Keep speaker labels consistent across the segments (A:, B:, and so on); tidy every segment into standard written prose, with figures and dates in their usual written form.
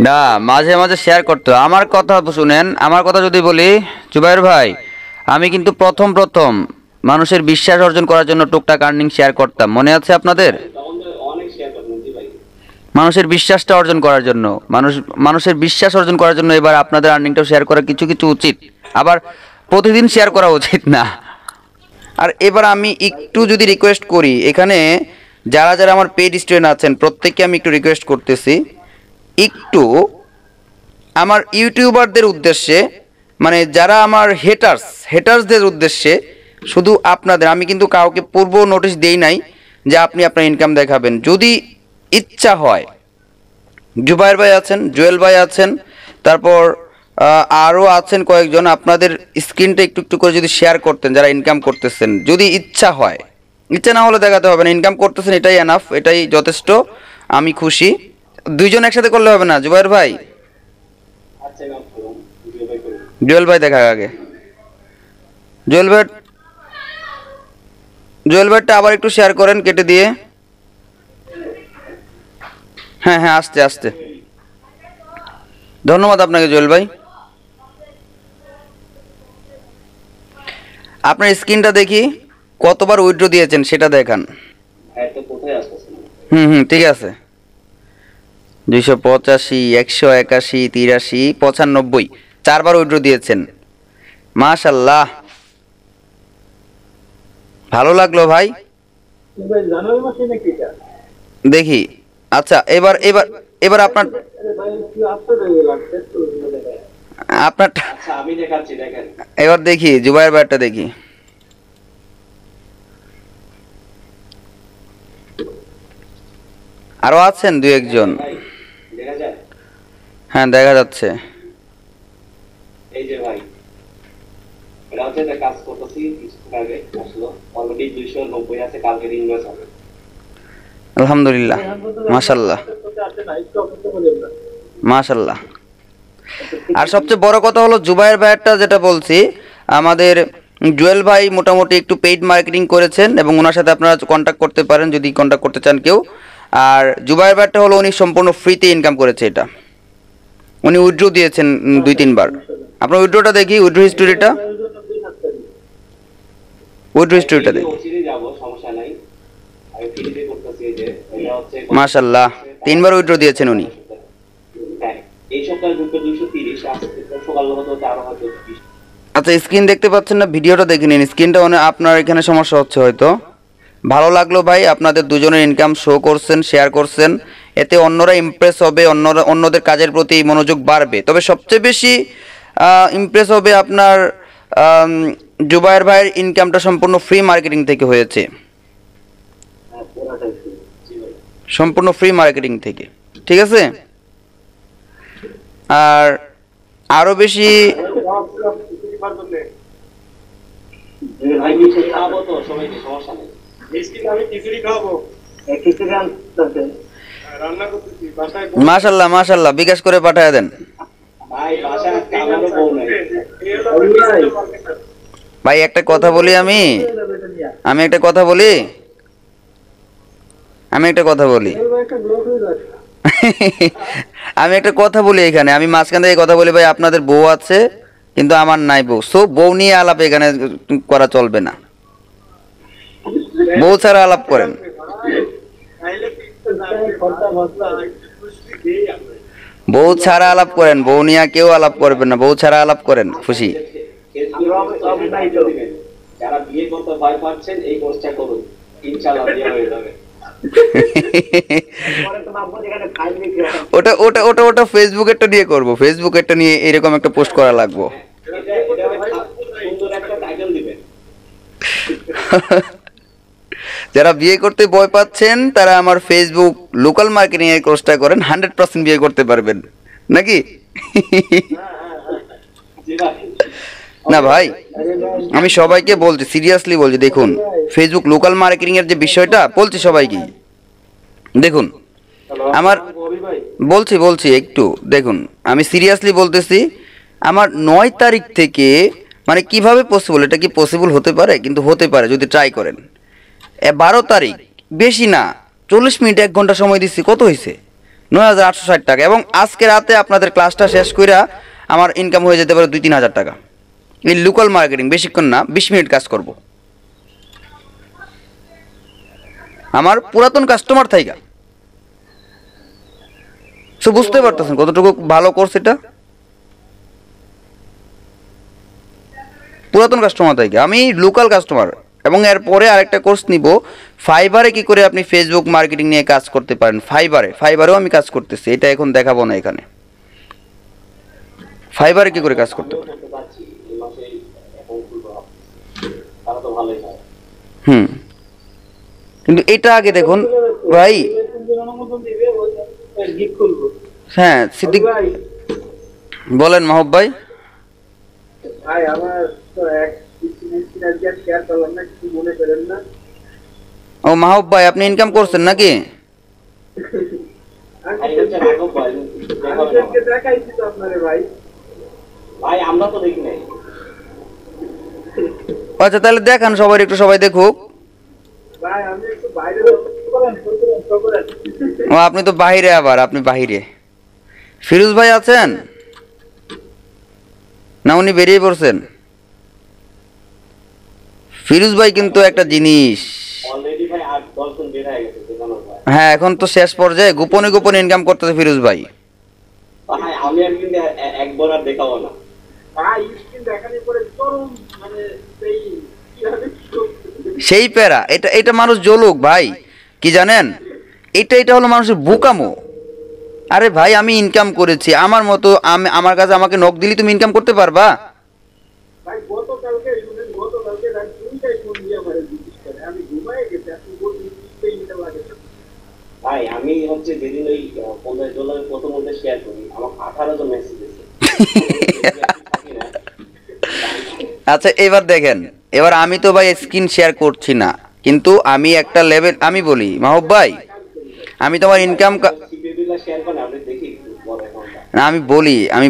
A: না, মাঝে মাঝে শেয়ার করতে হয়। আমার কথা শুনেন, আমার কথা যদি বলি জুবাইর ভাই, আমি কিন্তু প্রথম প্রথম মানুষের বিশ্বাস অর্জন করার জন্য টুকটাক আর্নিং শেয়ার করতাম, মনে আছে আপনাদের? মানুষের বিশ্বাসটা অর্জন করার জন্য, মানুষের বিশ্বাস অর্জন করার জন্য এবার আপনাদের আর্নিংটাও শেয়ার করা কিছু কিছু উচিত, আবার প্রতিদিন শেয়ার করা উচিত না। আর এবার আমি একটু যদি রিকোয়েস্ট করি, এখানে যারা যারা আমার পেইড স্টুডেন্ট আছেন প্রত্যেককে আমি একটু রিকোয়েস্ট করতেছি, একটু আমার ইউটিউবারদের উদ্দেশ্যে, মানে যারা আমার হেটার্সদের উদ্দেশ্যে, শুধু আপনাদের, আমি কিন্তু কাউকে পূর্ব নোটিশ দেই নাই যে আপনি আপনার ইনকাম দেখাবেন। যদি ইচ্ছা হয়, জুবাইর ভাই আছেন, জুয়েল ভাই আছেন, তারপর আরও আছেন কয়েকজন, আপনাদের স্ক্রিনটা একটু একটু করে যদি শেয়ার করতেন যারা ইনকাম করতেছেন, যদি ইচ্ছা হয়, ইচ্ছা না হলে দেখাতে হবে না, ইনকাম করতেছেন এটাই এনাফ, এটাই যথেষ্ট, আমি খুশি। দুইজন একসাথে করলে হবে না জুবাইর ভাই, জুয়েল ভাই দেখা আগে, জুয়েল ভাইটা আবার একটু শেয়ার করেন কেটে দিয়ে। হ্যাঁ হ্যাঁ, আস্তে আস্তে, ধন্যবাদ আপনাকে জুয়েল ভাই। আপনার স্ক্রিনটা দেখি, কতবার উইথড্র দিয়েছেন সেটা দেখান। ঠিক আছে, 285, 181, 83, 95, 4বার উইথড্র দিয়েছেন, মাশাআল্লাহ, ভালো লাগলো ভাই। দেখি, আচ্ছা এবার এবার এবার আপনার এবার দেখি জুবাইর ভাইটা দেখি। আরো আছেন দুই একজন, হ্যাঁ দেখা যাচ্ছে। এই যে ভাই, এটা হচ্ছে কাজ করতেছি কিছুক্ষণ আগে আসলো, অলরেডি 290 আছে, কালকে ইনভয়েস হবে আলহামদুলিল্লাহ, মাশাআল্লাহ মাশাআল্লাহ। আর সবচেয়ে বড় কথা হলো জুবাইর ভাইয়েরটা যেটা বলছি, আমাদের জুয়েল ভাই মোটামুটি একটু পেইড মার্কেটিং করেছেন এবং ওনার সাথে আপনারা কন্ট্যাক্ট করতে পারেন যদি কন্ট্যাক্ট করতে চান কেউ। আর জুবাইর ভাইয়েরটা হলো উনি সম্পূর্ণ ফ্রিতে ইনকাম করেছে, এটা উনি উইথড্র দিয়েছেন 2-3 বার। আপনার উইথড্রটা দেখি, উইথড্র হিস্টোরিটা দেখি, মাশাআল্লাহ 3বার উইথড্র দিয়েছেন উনি। আচ্ছা স্ক্রিন দেখতে পাচ্ছেন না, ভিডিওটা দেখে নিন, স্ক্রিনটা আপনার এখানে সমস্যা হচ্ছে হয়তো। ভালো লাগলো ভাই, আপনাদের দুজনের ইনকাম শো করছেন, শেয়ার করছেন, এতে অন্যরা ইমপ্রেস হবে, অন্যদের কাজের প্রতি মনোযোগ বাড়বে। তবে সবচেয়ে বেশি ইমপ্রেস হবে আপনার জুবাইর ভাইয়ের ইনকামটা সম্পূর্ণ ফ্রি মার্কেটিং থেকে হয়েছে, সম্পূর্ণ ফ্রি মার্কেটিং থেকে, ঠিক আছে। আর আরো বেশি মাশাআল্লাহ মাশাআল্লাহ, বিকাশ করে পাঠায় দেন ভাই। একটা কথা বলি, আমি একটা কথা বলি আমি একটা কথা বলি এখানে, আমি মাঝখান থেকে কথা বলি ভাই, আপনাদের বউ আছে কিন্তু আমার নাই বউ, সো বউ নিয়ে আলাপ এখানে করা চলবে না, বউ ছাড়া আলাপ করেন। বউ ছাড়া আলাপ করেন, বউ নিয়ে কেউ আলাপ করবেন না, বউ ছাড়া আলাপ করেন, খুশি। যারা বিয়ে করতে ভয় পাচ্ছেন এই কোর্সটা করুন, ইনশাআল্লাহ বিয়ে হয়ে যাবে। ওটা ফেসবুকেরটা নিয়ে করবো, ফেসবুকেরটা নিয়ে এরকম একটা পোস্ট করা লাগবো। যারা বিয়ে করতে ভয় পাচ্ছেন তারা আমার ফেসবুক লোকাল মার্কেটিং এর কোর্সটা করেন, 100% বিয়ে করতে পারবেন নাকি? না ভাই, আমি সবাইকে বলছি, সিরিয়াসলি বলছি, দেখুন ফেসবুক লোকাল মার্কেটিং এর যে বিষয়টা বলছি সবাইকে, দেখুন আমার বলছি একটু দেখুন, আমি সিরিয়াসলি বলতেছি, আমার 9 তারিখ থেকে, মানে কিভাবে পসিবল, এটা কি পসিবল হতে পারে? কিন্তু হতে পারে যদি ট্রাই করেন। 12 তারিখ, বেশি না 40 মিনিট 1 ঘন্টা সময় দিচ্ছি, কত হয়েছে? 9,860 টাকা, এবং আজকে রাতে আপনাদের ক্লাসটা শেষ কইরা আমার ইনকাম হয়ে যেতে পারে 2-3 হাজার টাকা। এই লোকাল মার্কেটিং, বেশিক্ষণ না, 20 মিনিট কাজ করব আমার পুরাতন কাস্টমার থাইকা। সো বুঝতে পারতেছেন কতটুকু ভালো কোর্স এটা। পুরাতন কাস্টমার থাইকা আমি লোকাল কাস্টমার, এবং এরপরে আরেকটা কোর্স নিব ফাইবারে কি করে আপনি ফেসবুক মার্কেটিং নিয়ে কাজ করতে পারেন। ফাইবারেও আমি কাজ করতেছি, এটা এখন দেখাবো না এখানে। ফাইবারে কি করে কাজ করতে পারেন। কিন্তু এটা আগে দেখুন ভাই। হ্যাঁ সিদ্দিক বলেন মাহবুব ভাই। ও মাহবুব ভাই, আপনি ইনকাম করছেন নাকি? আচ্ছা তাহলে দেখান সবাই, একটু সবাই দেখুক। ও আপনি তো বাহিরে, আবার আপনি বাহিরে। ফিরোজ ভাই আছেন না, উনি বেরিয়ে পড়ছেন? ফিরোজ ভাই কিন্তু একটা জিনিস, হ্যাঁ এখন তো শেষ পর্যায়ে গোপনে গোপনে ইনকাম করতেছে ফিরোজ ভাই। সেই প্যারা, এটা এটা মানুষ জ্বলুক ভাই, কি জানেন, এটা হলো মানুষের বোকামো। আরে ভাই আমি ইনকাম করেছি আমার মতো, আমি আমার কাছে আমাকে নক দিলি তুমি ইনকাম করতে পারবা?
B: ভাই আমি হচ্ছে যেদিন ওই $50 প্রথম মধ্যে শেয়ার করি, আমার 18 জন মেসেজ দিয়েছে।
A: আচ্ছা এবার দেখেন, এবার আমি তো ভাই স্ক্রিন শেয়ার করছি না, কিন্তু আমি একটা লেভেল, আমি বলি মাহবুব ভাই, আমি তোমার ইনকাম না, আমি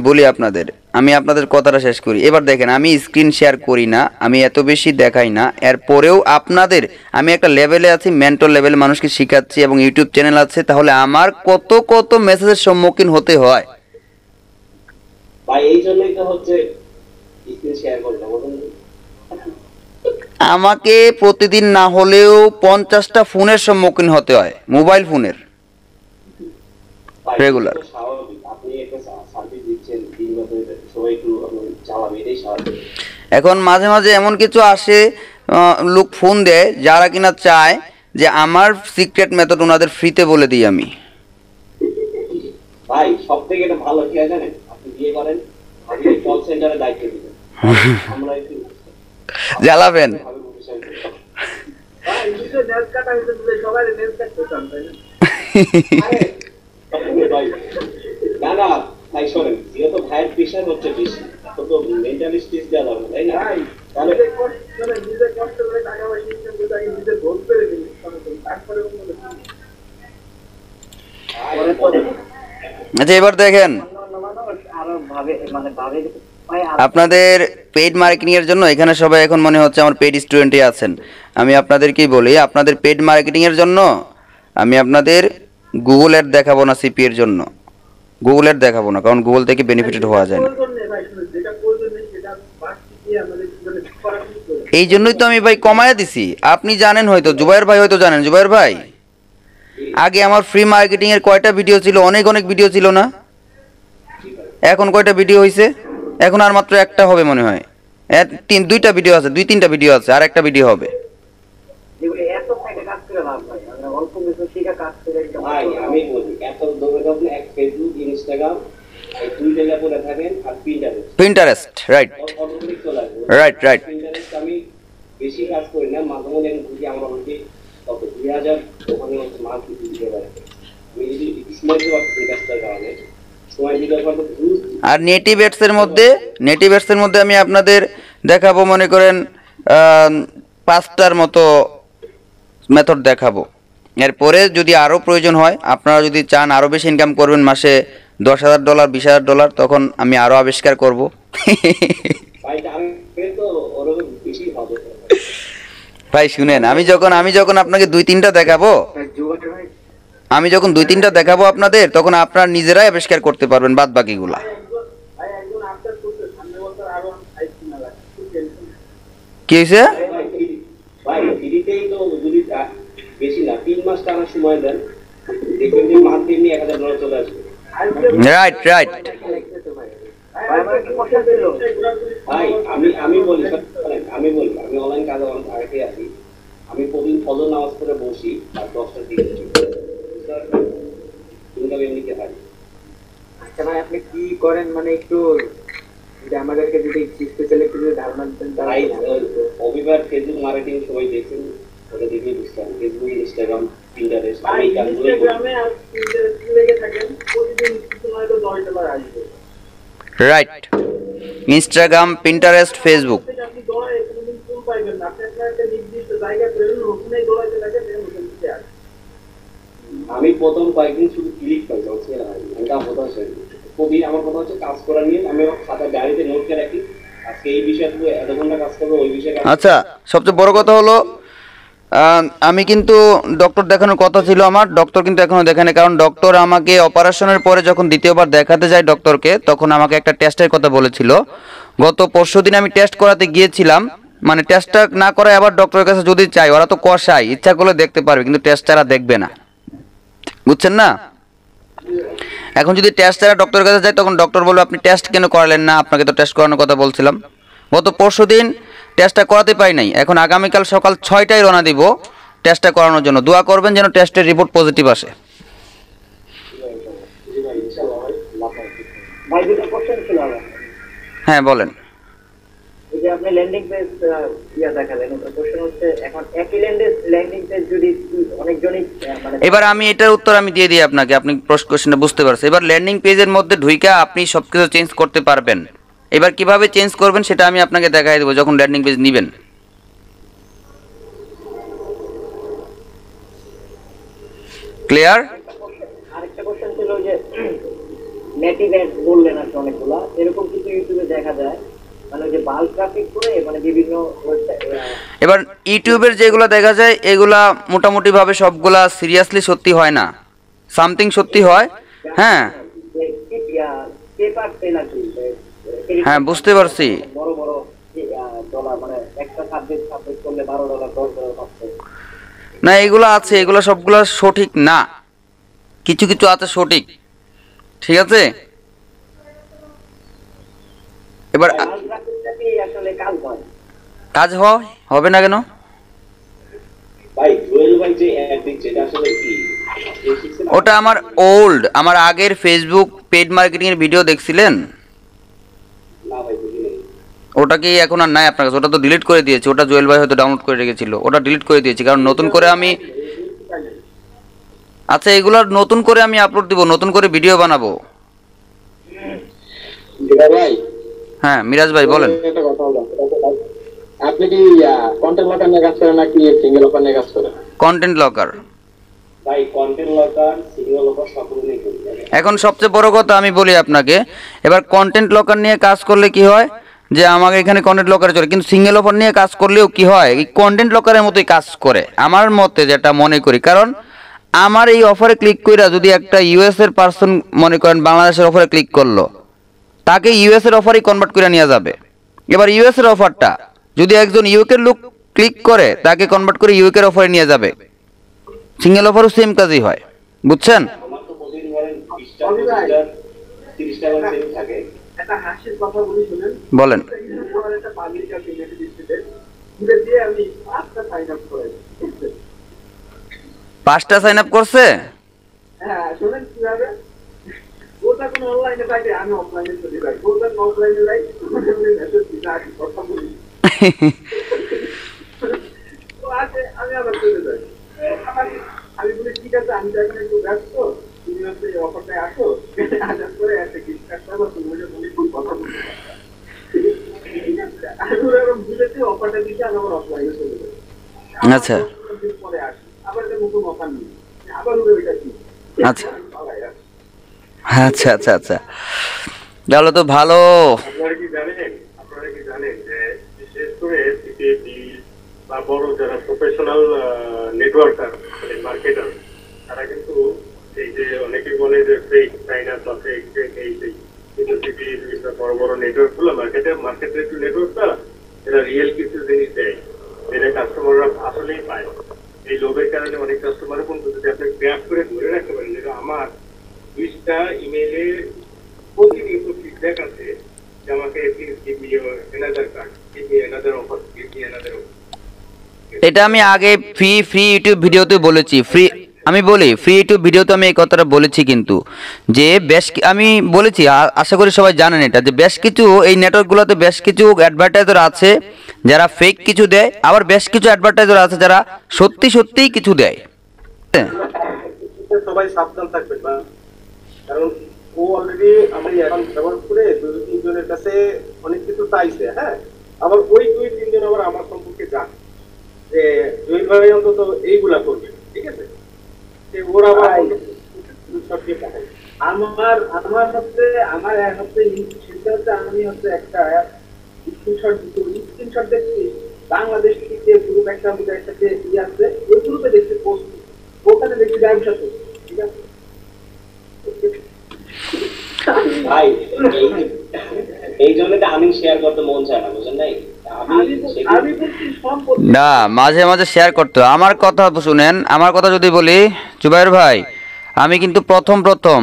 A: বলি আপনাদের, আমি আপনাদের কথাটা শেষ করি। এবার দেখেন আমি স্ক্রিন শেয়ার করি না, আমি এত বেশি দেখাই না, এরপরেও আপনাদের আমি একটা লেভেলে আছি, মেন্টর লেভেলে মানুষকে শেখাচ্ছি, এবং ইউটিউব চ্যানেল আছে, তাহলে আমার কত কত মেসেজের সম্মুখীন হতে হয়
B: ভাই। এই জন্যই তো হচ্ছে স্ক্রিন শেয়ার করলাম।
A: আমাকে প্রতিদিন না হলেও 50টা ফোনের সম্মুখীন হতে হয়, মোবাইল ফোনের রেগুলার। এখন মাঝে মাঝে এমন কিছু আসে, লোক ফোন দেয় যারা কিনা চায় যে আমার সিক্রেট মেথড ওনাদের ফ্রিতে বলে দিই আমি।
B: ভাই সবথেকে এটা ভালো কি হয় জানেন, আপনি বিয়ে করেন, আপনি কল সেন্টারে দায়িত্ব দিবেন, আমরা একটু
A: জ্বালাবেন।
B: ভাই নিজে নেট কাটা হইছে বলে সবাই নেট কাটতে চান তাই না? না না ভাই শোনেন, যেহেতু ভাইয়ের প্রেশার হচ্ছে বেশি, এখন তো মেন্টালি স্ট্রেস দেওয়া যাবে তাই না? তাহলে নিজে কষ্ট করে টাকা পয়সা ইনকাম করে আগে নিজে ভোট করে দিন, তারপরে
A: আচ্ছা এবার দেখেন, আপনাদের পেইড মার্কেটিং এর জন্য এখানে সবাই এখন মনে হচ্ছে আমার পেইড স্টুডেন্টই আছেন। আমি আপনাদেরকেই বলি, আপনাদের পেইড মার্কেটিং এর জন্য আমি আপনাদের গুগল অ্যাড দেখাবো না, সিপি এর জন্য গুগল অ্যাড দেখাবো না, কারণ গুগল থেকে বেনিফিটেড হওয়া যায় না। এই জন্যই তো আমি ভাই কমায়া দিছি। আপনি জানেন হয়তো, জুবাইর ভাই হয়তো জানেন, জুবাইর ভাই আগে আমার ফ্রি মার্কেটিং এর কয়টা ভিডিও ছিল, অনেক অনেক ভিডিও ছিল না? এখন কয়টা ভিডিও হয়েছে? এখন আর মাত্র একটা হবে মনে হয়, দুইটা ভিডিও আছে, 2-3টা ভিডিও আছে, আর একটা ভিডিও হবে।
B: আমি বলি এত দৌড়ে এক ফেসবুক, ইনস্টাগ্রাম, এই দুই জায়গা পড়ে থাকেন, আর
A: পিন্টারেস্ট, রাইট রাইট রাইট।
B: আমি বেশি কাজ করি না, মাঝে মাঝে আমি বুঝি আমার অনেকে কত 2000 ওখানে মাস দিতে পারে। আমি যদি স্মার্ট ওয়ার্ক কাজটা কারণে সময় দিতে পারবো।
A: আর নেটিভ এডসের মধ্যে আমি আপনাদের দেখাবো, মনে করেন 5টার মতো মেথড দেখাবো। এরপরে যদি আরও প্রয়োজন হয়, আপনারা যদি চান আরও বেশি ইনকাম করবেন, মাসে $10,000 $20,000, তখন আমি আরও আবিষ্কার করব। ভাই শুনেন, আমি যখন আপনাকে 2-3টা দেখাবো, আমি যখন 2-3টা দেখাবো আপনাদের, তখন আপনারা নিজেরাই আবিষ্কার করতে পারবেন বাদ বাকিগুলা।
B: একজন আফটার করতে সামনে বছর আরো 5 কিনা লাগে,
A: কি হয়েছে?
B: ভাই ফ্রিতেই তো যদি বেশি না 3 মাস টানা সময় দেন, দেখবেন যে মান্থলি $1000 চলে আসবে।
A: Right right.
B: ভাই আমি বলি আমি অনলাইন কাজ আগে আছি। আমি প্রতিদিন ফজর নামাজ পড়ে বসি আর 10টার দিকে ইনকাম এমনিতে হয়।
C: আচ্ছা ভাই, আপনি কি করেন মানে একটু আমাদেরকে যদি স্পেশালি একটু ধারণা দিতেন।
B: ভাই অভিবার ফেসবুক মার্কেটিং সবাই দেখছেন, ওটা দেখে বুঝতাম। ফেসবুক, ইনস্টাগ্রাম, পিন্টারেস্ট, আমি ইনস্টাগ্রামে আর পিন্টারেস্টে লেগে থাকেন, প্রতিদিন কিছু নয় তো $10 আসবে।
A: রাইট। Instagram, Pinterest, Facebook.
B: আপনি দৌড়ায় কোনোদিন ফুল পাইবেন না। আপনি একটা নির্দিষ্ট জায়গা পেলেন, ওখানেই দৌড়াইতে থাকেন, ওখান থেকে আসে। আমি প্রথম কয়েকদিন শুধু ক্লিক পাইছি, ছেড়ে হয় এটা হতাশ হয়। প্রতিদিন আমার কথা হচ্ছে কাজ করা নিয়ে আমি আমার খাতা ডায়েরিতে নোট করে রাখি, আজকে এই বিষয়ে তুমি এত ঘন্টা কাজ করবো, ওই বিষয়ে।
A: আচ্ছা, সবচেয়ে বড় কথা হলো আমি কিন্তু ডক্টর দেখানোর কথা ছিল আমার, ডক্টর কিন্তু এখনো দেখেনি। কারণ ডক্টর আমাকে অপারেশনের পরে যখন দ্বিতীয়বার দেখাতে যাই ডক্টরকে, তখন আমাকে একটা টেস্টের কথা বলেছিল। গত পরশুদিন আমি টেস্ট করাতে গিয়েছিলাম, মানে টেস্টটা না করায় আবার ডক্টরের কাছে যদি চাই, ওরা তো কষায়, ইচ্ছা করলে দেখতে পারবে কিন্তু টেস্ট ছাড়া দেখবে না, বুঝছেন না? এখন যদি টেস্ট ছাড়া ডক্টরের কাছে যাই, তখন ডক্টর বলবে আপনি টেস্ট কেন করালেন না, আপনাকে তো টেস্ট করানোর কথা বলছিলাম। গত পরশুদিন টেস্টটা করাতে পারি নাই। এখন আগামীকাল সকাল 6টায় রওনা দিব টেস্টটা করানোর জন্য। দোয়া করবেন যেন টেস্টের রিপোর্ট পজিটিভ আসে।
C: ভাই দুটো কোশ্চেন ছিল আমার।
A: হ্যাঁ বলেন।
C: এই যে আপনি ল্যান্ডিং পেজ দেখালেন, ওটা কোশ্চেন হচ্ছে এখন একই ল্যান্ডিং পেজ যদি অনেকজনই মানে
A: এবার আমি এটার উত্তর আমি দিয়ে দিই আপনাকে, আপনি কোশ্চেনটা বুঝতে পারছেন। এবার ল্যান্ডিং পেজের মধ্যে ঢুইকা আপনি সবকিছু চেঞ্জ করতে পারবেন। এবার কিভাবে চেঞ্জ করবেন সেটা আমি আপনাকে দেখাই দেবো যখন ল্যান্ডিং পেজ নেবেন। ক্লিয়ার?
C: আরেকটা কোশ্চেন ছিল যে নেটিভ অ্যাড বললেন আর অনেকগুলা, এরকম কিছু ইউটিউবে দেখা যায় মানে যে বাল্ক ট্রাফিক করে মানে বিভিন্ন ওয়েবসাইট।
A: এবার ইউটিউবের যেগুলো দেখা যায় এগুলা মোটামুটিভাবে সবগুলা সিরিয়াসলি সত্যি হয় না, সামথিং সত্যি হয়। হ্যাঁ হ্যাঁ বুঝতে পারছি।
C: বড় বড় ডলার মানে একটা সাবজেক্ট করলে $12 $10 পাচ্ছে
A: না, এগুলো আছে, এগুলো সবগুলো সঠিক না, কিছু কিছু আছে সঠিক। ঠিক আছে, এবার
C: আসলে
A: কাজ হবে না কেন?
B: ভাই জুয়েল ভাই যে অ্যাড দিচ্ছে এটা আসলে কি?
A: ওটা আমার ওল্ড, আমার আগের ফেসবুক পেড মার্কেটিং এর ভিডিও দেখছিলেন?
B: না ভাই বুঝি নাই।
A: ওটা কি এখন আর নাই আপনার কাছে? ওটা তো ডিলিট করে দিয়েছি। ওটা জুয়েল ভাই হয়তো ডাউনলোড করে রেখেছিল, ওটা ডিলিট করে দিয়েছি কারণ নতুন করে আমি। আচ্ছা, এগুলো নতুন করে আমি আপলোড দিব, নতুন করে ভিডিও বানাবো।
B: ভাই
A: হ্যাঁ মিরাজ ভাই বলেন।
B: একটা কথা হলো, আপনি কি কন্টেন্ট লকার নিয়ে কাজ করেন নাকি সিঙ্গেল লকার নিয়ে কাজ করেন?
A: Content locker.
B: ভাই কন্টেন্ট লকার, সিঙ্গেল লকার সকল নিয়ে করি।
A: এখন সবচেয়ে বড় কথা আমি বলি আপনাকে, এবার কন্টেন্ট লকার নিয়ে কাজ করলে কি হয় যে আমাকে এখানে কন্টেন্ট লকারে চলে, কিন্তু সিঙ্গেল অফার নিয়ে কাজ করলেও কি হয়, এই কন্টেন্ট লকারের মতোই কাজ করে আমার মতে, যেটা মনে করি। কারণ আমার এই অফারে ক্লিক কইরা যদি একটা ইউএস এর পার্সন মনে করেন বাংলাদেশের অফারে ক্লিক করলো, তাকে ইউএস এর অফারই কনভার্ট করে নিয়ে যাবে। এবার ইউএস এর অফারটা যদি একজন ইউকে লোক ক্লিক করে, তাকে কনভার্ট করে ইউকে এর অফারে নিয়ে যাবে। সিঙ্গেল অফারও সেম কাজই হয়, বুঝছেন?
B: আমার তো প্রতিদিন ধরেন 20টা 30টা করে সেল থাকে। একটা হাসির কথা বলি শুনেন।
A: বলেন।
B: একটা পাবলিক আছে ইউনিভার্সিটিতে, ঘুরে দিয়ে আমি 5টা সাইন আপ করেছি।
A: 5টা সাইন আপ করছে?
B: হ্যাঁ শুনেন কিভাবে, ওটা কোন অনলাইনে থাকে, আমি অফলাইনে চলে যাই, ওটা অফলাইনে যাই, মেসেজ দিতে আসি, কথা বলি। তো আছে আমি আবার চলে যাই। আমি বলি ঠিক আছে, আমি তো এখন একটু ব্যস্ত, তুমি হচ্ছে এই অফারটায় আসো, আসার পরে একটা গিফট কার্ড পাবো, তুমি বলি খুব কথা বলতে পারবা। ঠিক আছে, আমি ওরা বুঝেছি অফারটা দিতে, আমি আবার অফলাইনে চলে যাই।
A: আচ্ছা
B: পরে আসি, আবার একটা নতুন অফার নিই, আবার ওরা ওইটা কি।
A: আচ্ছা আচ্ছা আচ্ছা আচ্ছা, তাহলে তো ভালো।
D: আপনারা কি জানেন যে বিশেষ করে CPA বা বড় যারা প্রফেশনাল নেটওয়ার্কার, মার্কেটার, তারা কিন্তু এই যে অনেকে বলে যে ফেক চাইনা বা ফেক এই সেই, কিন্তু সিপি বড় বড় নেটওয়ার্ক গুলো মার্কেটের একটু নেটওয়ার্কটা এরা রিয়েল কিছু জিনিস দেয়, যেটা কাস্টমাররা আসলেই পায়। এই লোভের কারণে অনেক কাস্টমার কিন্তু যদি আপনি গ্র্যাপ করে ধরে রাখতে পারেন, যেটা আমার 20টা ইমেইলে প্রতিনিয়ত ফিডব্যাক আছে যে আমাকে give me your another card, give me another offer, give me another offer।
A: এটা আমি আগে ফ্রি ইউটিউব ভিডিওতে বলেছি। আমি বলি ফ্রি ইউটিউব ভিডিওতে আমি এই কথাটা বলেছি, কিন্তু যে আমি বলেছি, আশা করি সবাই জানেন এটা, যে বেশ কিছু এই নেটওয়ার্কগুলোতে বেশ কিছু অ্যাডভার্টাইজার আছে যারা ফেক কিছু দেয়, আবার বেশ কিছু অ্যাডভার্টাইজার আছে যারা সত্যিই কিছু দেয়।
B: সবাই সাবধান থাকবেন না, কারণ ও অলরেডি আমার অ্যাকাউন্ট ব্যবহার করে 2-3 জনের কাছে অনেক কিছু চাইছে। হ্যাঁ, আবার ওই 2-3 জন আবার আমার সম্পর্কে জানে যে জয়ীর ভাই অন্তত এইগুলা করবে, ঠিক আছে? ওরা আবার সবচেয়ে পাঠায়। আমার হচ্ছে সেটা হচ্ছে আমি হচ্ছে একটা স্ক্রিনশট দেখছি, বাংলাদেশ থেকে গ্রুপ একটা আছে, ওই গ্রুপে দেখছি পোস্ট, ওখানে দেখছি ব্যবসা চলছে, ঠিক আছে? ভাই এই জন্য তো আমি শেয়ার করতে মন চায় না, বুঝেন নাই?
A: না, মাঝে মাঝে শেয়ার করতে হয়। আমার কথা শুনেন, আমার কথা যদি বলি জুবাইর ভাই, আমি কিন্তু প্রথম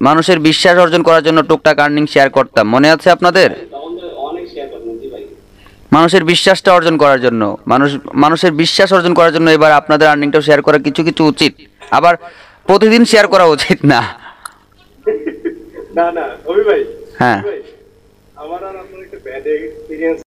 A: মানুষের বিশ্বাস অর্জন করার জন্য টুকটাক আর্নিং শেয়ার করতাম, মনে আছে আপনাদের?
B: অনেক শেয়ার করতেন জি ভাই।
A: মানুষের বিশ্বাসটা অর্জন করার জন্য, মানুষের বিশ্বাস অর্জন করার জন্য এবার আপনাদের আর্নিংটাও শেয়ার করা কিছু কিছু উচিত, আবার প্রতিদিন শেয়ার করা উচিত না।
B: না অভি ভাই,
A: হ্যাঁ,
B: আমার আর আপনার একটা ব্যাড এক্সপিরিয়েন্স